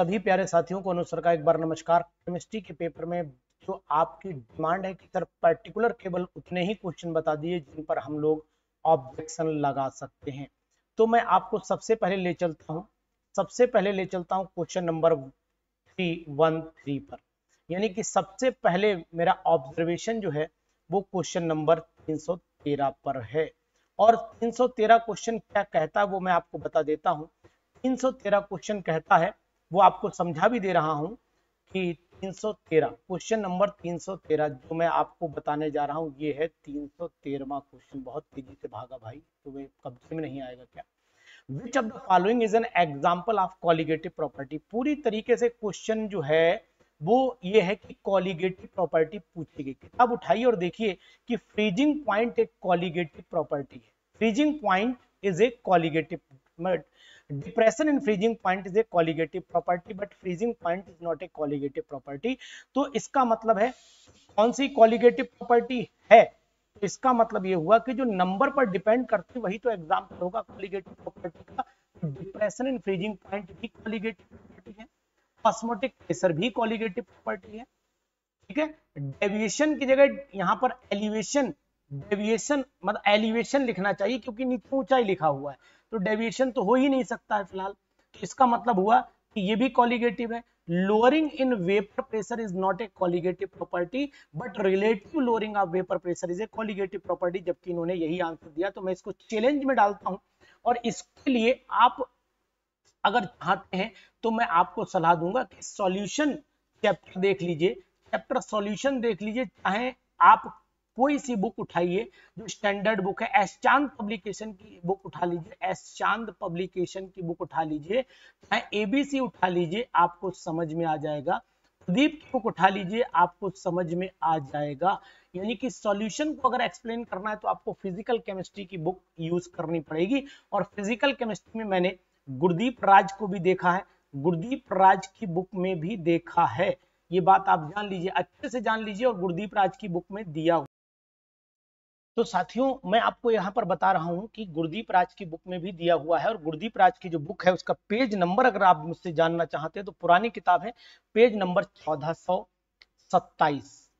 सभी प्यारे साथियों को अनुसर का एक बार नमस्कार। केमिस्ट्री के पेपर में जो आपकी डिमांड है कि सर पर्टिकुलर केवल उतने ही क्वेश्चन बता दिए जिन पर हम लोग ऑब्जेक्शन लगा सकते हैं, तो मैं आपको सबसे पहले ले चलता हूं क्वेश्चन नंबर 313 पर। यानी कि सबसे पहले मेरा ऑब्जर्वेशन जो है वो क्वेश्चन नंबर 313 पर है। और 313 क्वेश्चन क्या कहता है वो मैं आपको बता देता हूं। 313 क्वेश्चन कहता है, वो आपको समझा भी दे रहा हूं कि 313 क्वेश्चन नंबर 313 जो मैं आपको बताने जा रहा हूं ये है 313वां क्वेश्चन। बहुत तेजी से भागा भाई, तुम्हें कब्जे में नहीं आएगा क्या? विच of the following is an example of colligative property. पूरी तरीके से क्वेश्चन जो है वो ये है कि कॉलिगेटिव प्रॉपर्टी पूछी गई। किताब उठाइए और देखिए कि फ्रीजिंग पॉइंट एक कॉलिगेटिव प्रॉपर्टी है। Freezing point is a colligative, depression in freezing point is a colligative property but freezing point is not a colligative property. तो इसका मतलब है कौन सी कॉलिगेटिव प्रॉपर्टी है? तो इसका मतलब ये हुआ कि जो नंबर पर डिपेंड करती वही तो एग्जाम्पल होगा कॉलिगेटिव प्रॉपर्टी का। डिप्रेशन इन फ्रीजिंग पॉइंट भी कॉलिगेटिव प्रॉपर्टी है, ऑस्मोटिक प्रेशर भी कॉलिगेटिव प्रॉपर्टी है। ठीक है, डेविएशन की जगह यहाँ पर एलिवेशन, डेविएशन मतलब एलिवेशन लिखना चाहिए क्योंकि नीचे ऊंचाई लिखा हुआ है, तो डेविएशन तो हो ही नहीं सकता है फिलहाल। तो इसका मतलब हुआ कि ये भी कॉलिगेटिव है। Lowering in vapour pressure is not a colligative property but relative lowering of vapour pressure is a colligative property, जबकि इन्होंने यही आंसर दिया। तो मैं इसको चैलेंज में डालता हूं और इसके लिए आप अगर चाहते हैं तो मैं आपको सलाह दूंगा कि सॉल्यूशन चैप्टर देख लीजिए, चैप्टर सॉल्यूशन देख लीजिए। चाहे आप कोई सी बुक उठाइए जो स्टैंडर्ड बुक है, एस चांद पब्लिकेशन की बुक उठा लीजिए, एस चांद पब्लिकेशन की बुक उठा लीजिए, चाहे एबीसी उठा लीजिए, आपको समझ में आ जाएगा। प्रदीप की बुक उठा लीजिए, आपको समझ में आ जाएगा। यानी कि सॉल्यूशन को अगर एक्सप्लेन करना है तो आपको फिजिकल केमिस्ट्री की बुक यूज करनी पड़ेगी। और फिजिकल केमिस्ट्री में मैंने गुरदीप राज को भी देखा है, गुरदीप राज की बुक में भी देखा है। ये बात आप जान लीजिए, अच्छे से जान लीजिए, और गुरदीप राज की बुक में दिया हुआ। तो साथियों मैं आपको यहाँ पर बता रहा हूँ कि गुरदीप राज की बुक में भी दिया हुआ है। और गुरदीप राज की जो बुक है उसका पेज नंबर अगर आप मुझसे जानना चाहते हैं तो पुरानी किताब है, पेज नंबर 1427,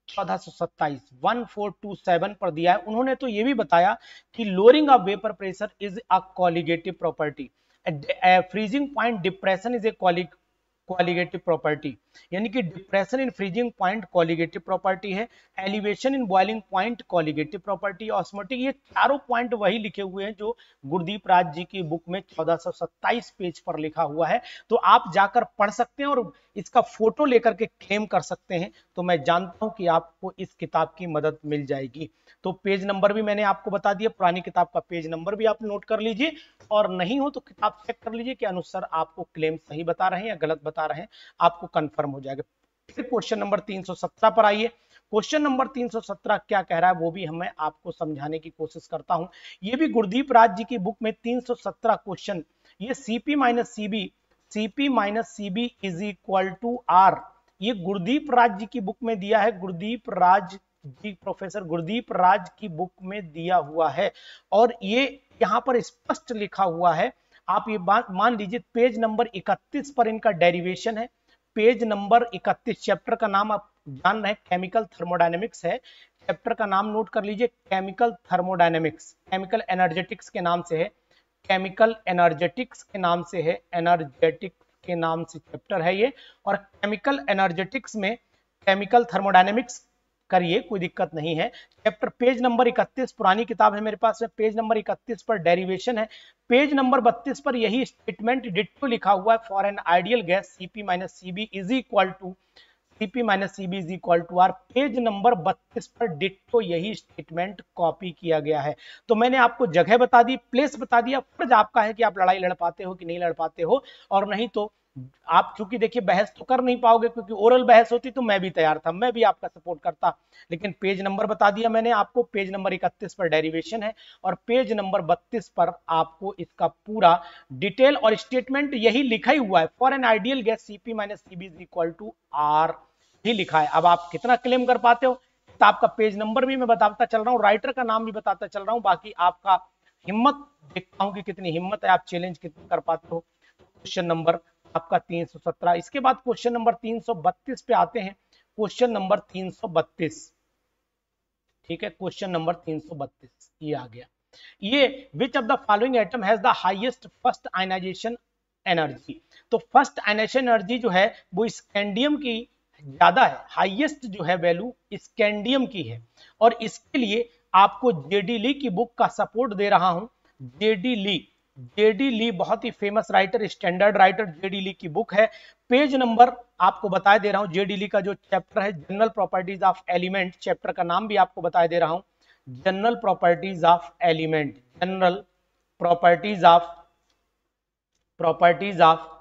1427 पर दिया है। उन्होंने तो ये भी बताया कि lowering of vapour pressure is a colligative property, freezing point depression is a colligative property. यानी कि depression in freezing point colligative property है, elevation in boiling point colligative property, osmotic, ये चारों पॉइंट वही लिखे हुए हैं जो गुरदीप राज जी की बुक में 1427 पेज पर लिखा हुआ है। तो आप जाकर पढ़ सकते हैं और इसका फोटो लेकर के क्लेम कर सकते हैं। तो मैं जानता हूं कि आपको इस किताब की मदद मिल जाएगी। तो पेज नंबर भी मैंने आपको बता दिया, पुरानी किताब का पेज नंबर भी आप नोट कर लीजिए, और नहीं हो तो किताब चेक कर लीजिए कि अनुसार आपको क्लेम सही बता रहे हैं या गलत बता रहे हैं, आपको कंफर्म हो जाएगा। फिर क्वेश्चन नंबर 317 पर आइए। क्वेश्चन नंबर 317 क्या कह रहा है वो भी मैं आपको समझाने की कोशिश करता हूं। ये भी गुरदीप राज जी की बुक में 317 क्वेश्चन, ये CP minus CB is equal to R, ये गुरदीप राज जी की बुक में दिया है। गुरदीप राज जी, प्रोफेसर गुरदीप राज की बुक में दिया हुआ है, और ये यहां पर स्पष्ट लिखा हुआ है। आप ये बात मान लीजिए, पेज नंबर 31 पर इनका डेरिवेशन है। पेज नंबर 31, चैप्टर का नाम आप जान रहे हैं केमिकल थर्मोडायनेमिक्स है। चैप्टर का नाम नोट कर लीजिए, केमिकल थर्मोडायनेमिक्स, केमिकल एनर्जेटिक्स के नाम से है, केमिकल एनर्जेटिक्स के नाम से है, एनर्जेटिक्स के नाम से चैप्टर है ये। और केमिकल एनर्जेटिक्स में केमिकल थर्मोडायनेमिक्स करिए, कोई दिक्कत नहीं है। चैप्टर पेज नंबर 31, पुरानी किताब है मेरे पास में, पेज नंबर 31 पर डेरिवेशन है। पेज नंबर 32 पर यही स्टेटमेंट डिट्टो लिखा हुआ है, for an ideal gas CP minus CB is equal to R. Page number 32 पर डिट्टो यही स्टेटमेंट कॉपी किया गया है। तो मैंने आपको जगह बता दी, प्लेस बता दिया, फर्ज आपका है कि आप लड़ाई लड़ पाते हो कि नहीं लड़ पाते हो, और नहीं तो आप चूंकि देखिए बहस तो कर नहीं पाओगे, क्योंकि ओरल बहस होती तो मैं भी तैयार था, मैं भी आपका सपोर्ट करता। लेकिन पेज नंबर बता दिया मैंने आपको, पेज नंबर 31 पर डेरिवेशन है, और पेज नंबर 32 पर आपको इसका पूरा डिटेल और स्टेटमेंट यही लिखा ही हुआ है, for an ideal gas CP minus CB is equal to R ही लिखा है। अब आप कितना क्लेम कर पाते हो, तो आपका पेज नंबर भी मैं बताता चल रहा हूं, राइटर का नाम भी बताता चल रहा हूं, बाकी आपका हिम्मत देखता हूं कि कितनी हिम्मत है, आप चैलेंज कितना कर पाते हो। क्वेश्चन नंबर आपका 317। इसके बाद क्वेश्चन नंबर 332 पे आते हैं। क्वेश्चन नंबर 332, ठीक है, क्वेश्चन नंबर 332 ये आ गया। ये which of the following atom has the highest first ionization energy. तो फर्स्ट आयनाइजेशन एनर्जी जो है वो स्कैंडियम की ज्यादा है, हाईएस्ट जो है वैल्यू स्कैंडियम की है। और इसके लिए आपको जेडी ली की बुक का सपोर्ट दे रहा हूं। जेडी ली बहुत ही famous writer, standard writer, JD Lee की बुक है। पेज नंबर आपको बताए दे रहा हूं। जेडी ली का जो चैप्टर है general properties of element, chapter का नाम भी आपको बताए दे रहा हूं, general properties of element, general properties of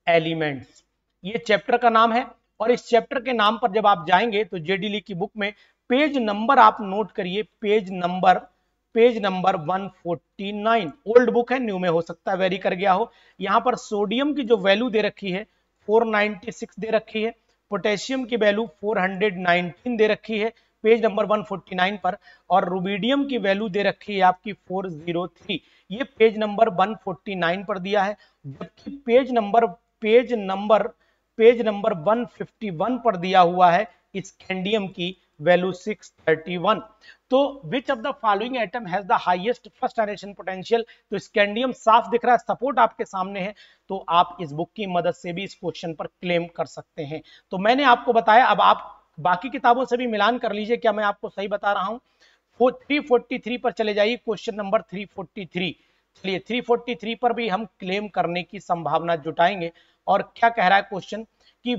elements, ये चैप्टर का नाम है। और इस चैप्टर के नाम पर जब आप जाएंगे तो जेडी ली की बुक में पेज नंबर आप नोट करिए, पेज नंबर 149। ओल्ड बुक है, न्यू में हो सकता है वेरी कर गया हो। यहां पर सोडियम की जो वैल्यू दे रखी है 496 दे रखी है, पोटेशियम की वैल्यू 419 दे रखी है पेज नंबर 149 पर, और रुबिडियम की वैल्यू दे रखी है आपकी 403, ये पेज नंबर 149 पर दिया है। जबकि पेज नंबर 151 पर दिया हुआ है स्कैंडियम की वैल्यू 631। तो which of the following atom has the highest first ionization potential. तो स्कैंडियम साफ दिख रहा है, सपोर्ट आपके सामने है, तो आप इस बुक की मदद से भी इस क्वेश्चन पर क्लेम कर सकते हैं। तो मैंने आपको बताया, अब आप बाकी किताबों से भी मिलान कर लीजिए, क्या मैं आपको सही बता रहा हूं। 343 पर चले जाइए, क्वेश्चन नंबर 343। चलिए 343 पर भी हम क्लेम करने की संभावना जुटाएंगे। और क्या कह रहा है क्वेश्चन कि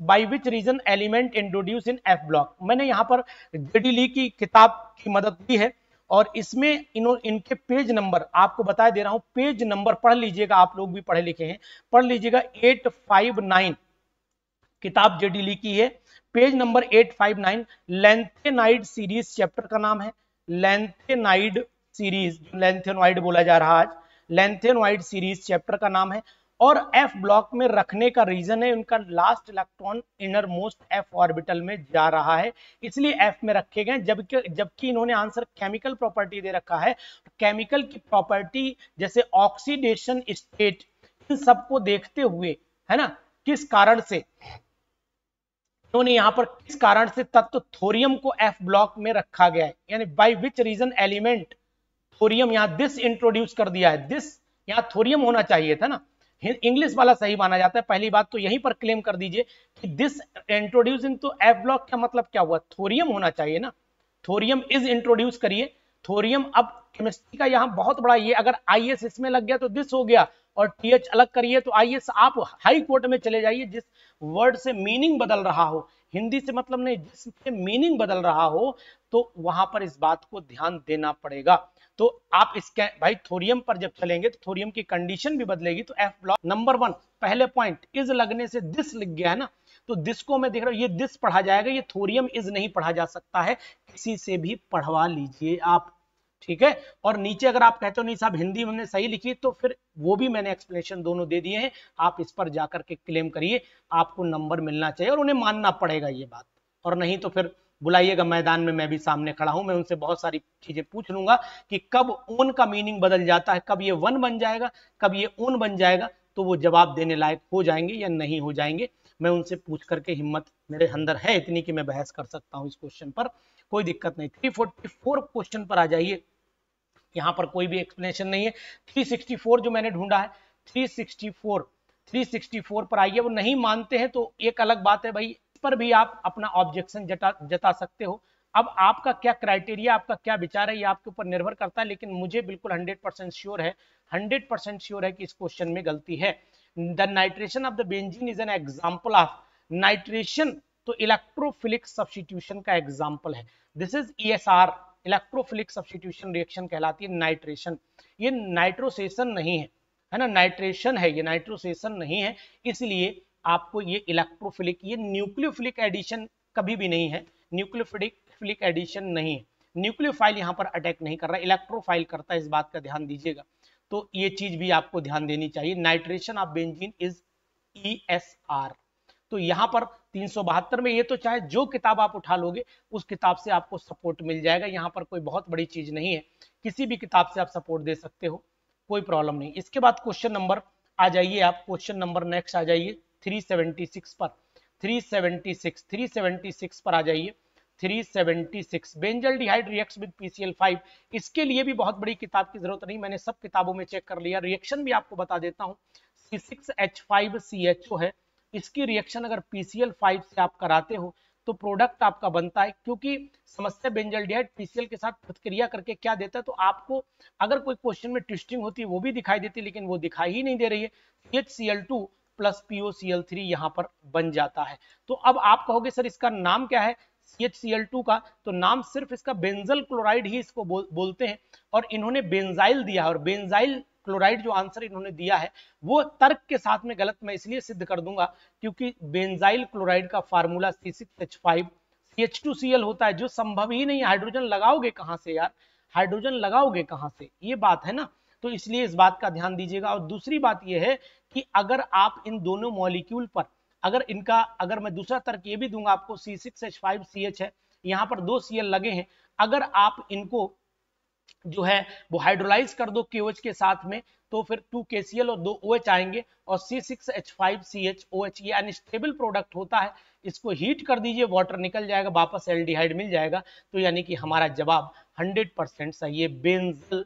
by which region element introduce in F block. मैंने यहां पर जेडी ली की किताब की मदद ली है और इसमें इनके पेज नंबर आपको बता दे रहा हूं। पेज नंबर पढ़ लीजिएगा, आप लोग भी पढ़े लिखे हैं, पढ़ लीजिएगा। 859 किताब जेडी ली की है, page number 859। Lanthanide series chapter का नाम है, लेंथेनाइड सीरीज, लेंथेनॉइड बोला जा रहा है आज, लेंथेनॉइड सीरीज चैप्टर का नाम है। और एफ ब्लॉक में रखने का रीजन है उनका last electron inner most F orbital में जा रहा है, इसलिए एफ में रखे गए। जबकि इन्होंने आंसर केमिकल प्रॉपर्टी दे रखा है। केमिकल की प्रॉपर्टी जैसे ऑक्सीडेशन स्टेट, इन सबको देखते हुए, है ना, किस कारण से उन्होंने यहां पर किस कारण से तत्व थोरियम को एफ ब्लॉक में रखा गया है, यानी by which region element thorium, यहां दिस इंट्रोड्यूस कर दिया है। दिस यहां थोरियम होना चाहिए था ना, इंग्लिश वाला सही माना जाता है। पहली बात तो यहीं पर क्लेम कर दीजिए कि दिस इंट्रोड्यूस इन, तो एफ ब्लॉक का मतलब क्या हुआ, थोरियम होना चाहिए ना, थोरियम इज इंट्रोड्यूस करिए, थोरियम। अब केमिस्ट्री का यहां बहुत बड़ा ये, अगर आईएस इसमें लग गया तो दिस हो गया, और टीएच अलग करिए तो आईएस। आप हाई कोर्ट में चले जाइए, जिस वर्ड से मीनिंग बदल रहा हो, हिंदी से मतलब नहीं, जिससे मीनिंग बदल रहा हो, तो वहां पर इस बात को ध्यान देना पड़ेगा। तो आप इसके भाई थोरियम पर जब चलेंगे तो थोरियम की कंडीशन भी बदलेगी। तो एफ ब्लॉक नंबर 1 पहले पॉइंट इज लगने से दिस लिख गया है ना, तो दिस को मैं देख रहा हूं, ये दिस पढ़ा जाएगा, ये थोरियम इज नहीं पढ़ा जा सकता है, किसी से भी पढ़वा लीजिए आप, ठीक है। और नीचे अगर आप कहते हो नहीं साहब हिंदी हमने सही लिखी, तो फिर वो भी मैंने एक्सप्लेनेशन दोनों दे दिए हैं, आप इस पर जाकर के क्लेम करिए, आपको नंबर मिलना चाहिए और उन्हें मानना पड़ेगा ये बात। और नहीं तो फिर बुलाइएगा मैदान में, मैं भी सामने खड़ा हूं, मैं उनसे बहुत सारी चीजें पूछ लूंगा कि कब ओन का मीनिंग बदल जाता है, कब ये वन बन जाएगा, कब ये ओन बन जाएगा, तो वो जवाब देने लायक हो जाएंगे या नहीं हो जाएंगे। मैं उनसे पूछ करके, हिम्मत मेरे अंदर है इतनी कि मैं बहस कर सकता हूं इस क्वेश्चन पर, कोई दिक्कत नहीं। 344 क्वेश्चन पर आ जाइए, यहां पर कोई भी एक्सप्लेनेशन नहीं है। 364 जो मैंने ढूंढा है, 364 पर आइए। वो नहीं मानते हैं तो एक अलग बात है भाई, इस पर भी आप अपना ऑब्जेक्शन जता सकते हो। अब आपका क्या क्राइटेरिया, आपका क्या विचार है, ये आपके ऊपर निर्भर करता है, लेकिन मुझे बिल्कुल 100% श्योर है, 100% श्योर है कि इस क्वेश्चन में गलती है। The nitration of the benzene is an example of, nitration तो इलेक्ट्रोफिलिक सब्स्टिट्यूशन का एग्जाम्पल है। This is ESR, electrophilic substitution reaction कहलाती है नाइट्रेशन। ये नाइट्रोसेशन नहीं है ना, नाइट्रेशन है, ये नाइट्रोसेशन नहीं है, इसलिए आपको ये इलेक्ट्रोफिलिक, ये न्यूक्लियोफिलिक एडिशन कभी भी नहीं है, न्यूक्लियोफिलिक एडिशन नहीं है। न्यूक्लियोफाइल यहां पर अटैक नहीं कर रहा, इलेक्ट्रोफाइल करता है, इस बात का ध्यान दीजिएगा। तो ये चीज भी आपको ध्यान देनी चाहिए, nitration of benzene is ESR। तो यहां पर 372 में, ये तो चाहे जो किताब आप उठा लोगे उस किताब से आपको सपोर्ट मिल जाएगा, यहां पर कोई बहुत बड़ी चीज नहीं है, किसी भी किताब से आप सपोर्ट दे सकते हो, कोई प्रॉब्लम नहीं। इसके बाद क्वेश्चन नंबर आ जाइए आप क्वेश्चन नंबर नेक्स्ट आ जाइए 376 पर। 376 पर आ जाइए। 376 बेंजल्डिहाइड रिएक्ट्स विद PCl5। इसके लिए भी बहुत बड़ी किताब की जरूरत नहीं, मैंने सब किताबों में चेक कर लिया। रिएक्शन भी आपको बता देता हूं। C6H5CHO है, इसकी रिएक्शन अगर PCl5 से आप कराते हो तो प्रोडक्ट आपका बनता है, क्योंकि समस्या बेंजल्डिहाइड PCl के साथ प्रतिक्रिया करके क्या देता है, तो आपको अगर कोई क्वेश्चन में ट्विस्टिंग होती है वो भी दिखाई देती है, लेकिन वो दिखाई ही नहीं दे रही है। HCl2 प्लस POCl3 यहाँ पर बन जाता है। तो अब आप कहोगे सर इसका नाम क्या है CHCl2 का, तो नाम सिर्फ इसका बेंजल क्लोराइड ही इसको बोलते हैं, और इन्होंने बेंजाइल दिया है, और बेंजाइल क्लोराइड जो आंसर इन्होंने दिया है वो तर्क के साथ में गलत मैं इसलिए सिद्ध कर दूंगा क्योंकि बेंजाइल क्लोराइड का फार्मूला C6H5CH2Cl होता है, जो संभव ही नहीं है। हाइड्रोजन लगाओगे कहां से यार, हाइड्रोजन लगाओगे कहां से, ये बात है ना। तो इसलिए इस बात का ध्यान दीजिएगा। और दूसरी बात यह है कि अगर आप इन दोनों मॉलिक्यूल पर अगर मैं दूसरा तर्क ये भी दूंगा आपको, C6H5CH है, यहां पर 2 Cl लगे हैं, अगर आप इनको जो है वो हाइड्रोलाइज कर दो KOH के साथ में, तो फिर 2 KCl और 2 OH आएंगे, और C6H5CHOH ये अनस्टेबल प्रोडक्ट होता है, इसको हीट कर दीजिए, वाटर निकल जाएगा, वापस एल्डिहाइड मिल जाएगा। तो यानी कि हमारा जवाब 100% सही है, बेंजल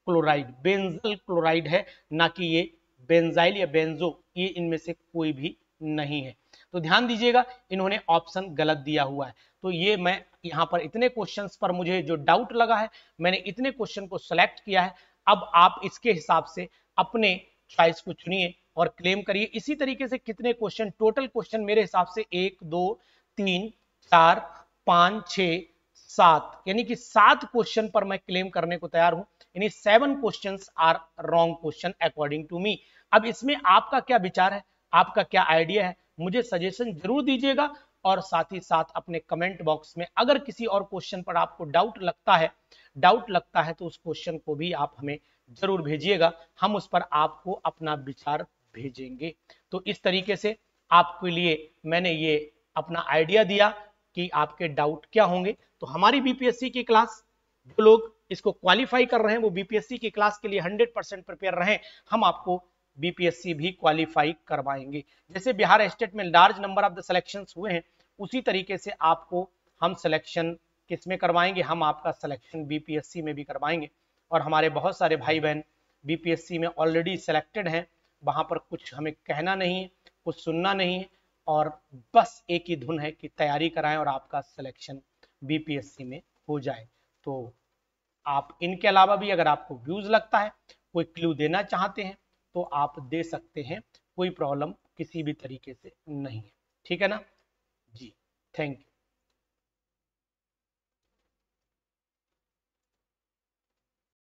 क्लोराइड है, ना कि ये बेंजाइल या बेंजो, ये इनमें से कोई भी नहीं है। तो ध्यान दीजिएगा, इन्होंने ऑप्शन गलत दिया हुआ है। तो ये मैं यहाँ पर इतने क्वेश्चंस पर मुझे जो डाउट लगा है, मैंने इतने क्वेश्चन को सेलेक्ट किया है। अब आप इसके हिसाब से अपने चॉइस को चुनिए और क्लेम करिए। इसी तरीके से कितने क्वेश्चन, टोटल क्वेश्चन मेरे हिसाब से 1 2 3 4 5 6 7, यानी कि 7 क्वेश्चन पर मैं क्लेम करने को तैयार हूं, यानी 7 questions are wrong question according to me. अब इसमें आपका क्या विचार है, आपका क्या आइडिया है, मुझे सजेशन जरूर दीजिएगा। और साथ ही साथ अपने कमेंट बॉक्स में अगर किसी और क्वेश्चन पर आपको डाउट लगता है तो उस क्वेश्चन को भी आप हमें जरूर भेजिएगा, हम उस पर आपको अपना विचार भेजेंगे। तो इस तरीके से आपके लिए मैंने ये अपना आइडिया दिया कि आपके डाउट क्या होंगे। तो हमारी बीपीएससी की क्लास, जो लोग इसको क्वालिफाई कर रहे हैं वो बीपीएससी की क्लास के लिए 100% प्रिपेयर रहें, हम आपको बीपीएससी भी क्वालिफाई करवाएंगे। जैसे बिहार स्टेट में large number of the selections हुए हैं, उसी तरीके से आपको हम सिलेक्शन किस में करवाएंगे, हम आपका सिलेक्शन बीपीएससी में भी करवाएंगे। और हमारे बहुत सारे भाई बहन बीपीएससी में ऑलरेडी सिलेक्टेड हैं, वहां पर कुछ हमें कहना नहीं है, कुछ सुनना नहीं है, और बस एक ही धुन है कि तैयारी कराएं और आपका सिलेक्शन बीपीएससी में हो जाए। तो आप इनके अलावा भी अगर आपको व्यूज लगता है, कोई क्लू देना चाहते हैं तो आप दे सकते हैं, कोई प्रॉब्लम किसी भी तरीके से नहीं है, ठीक है ना जी। Thank you.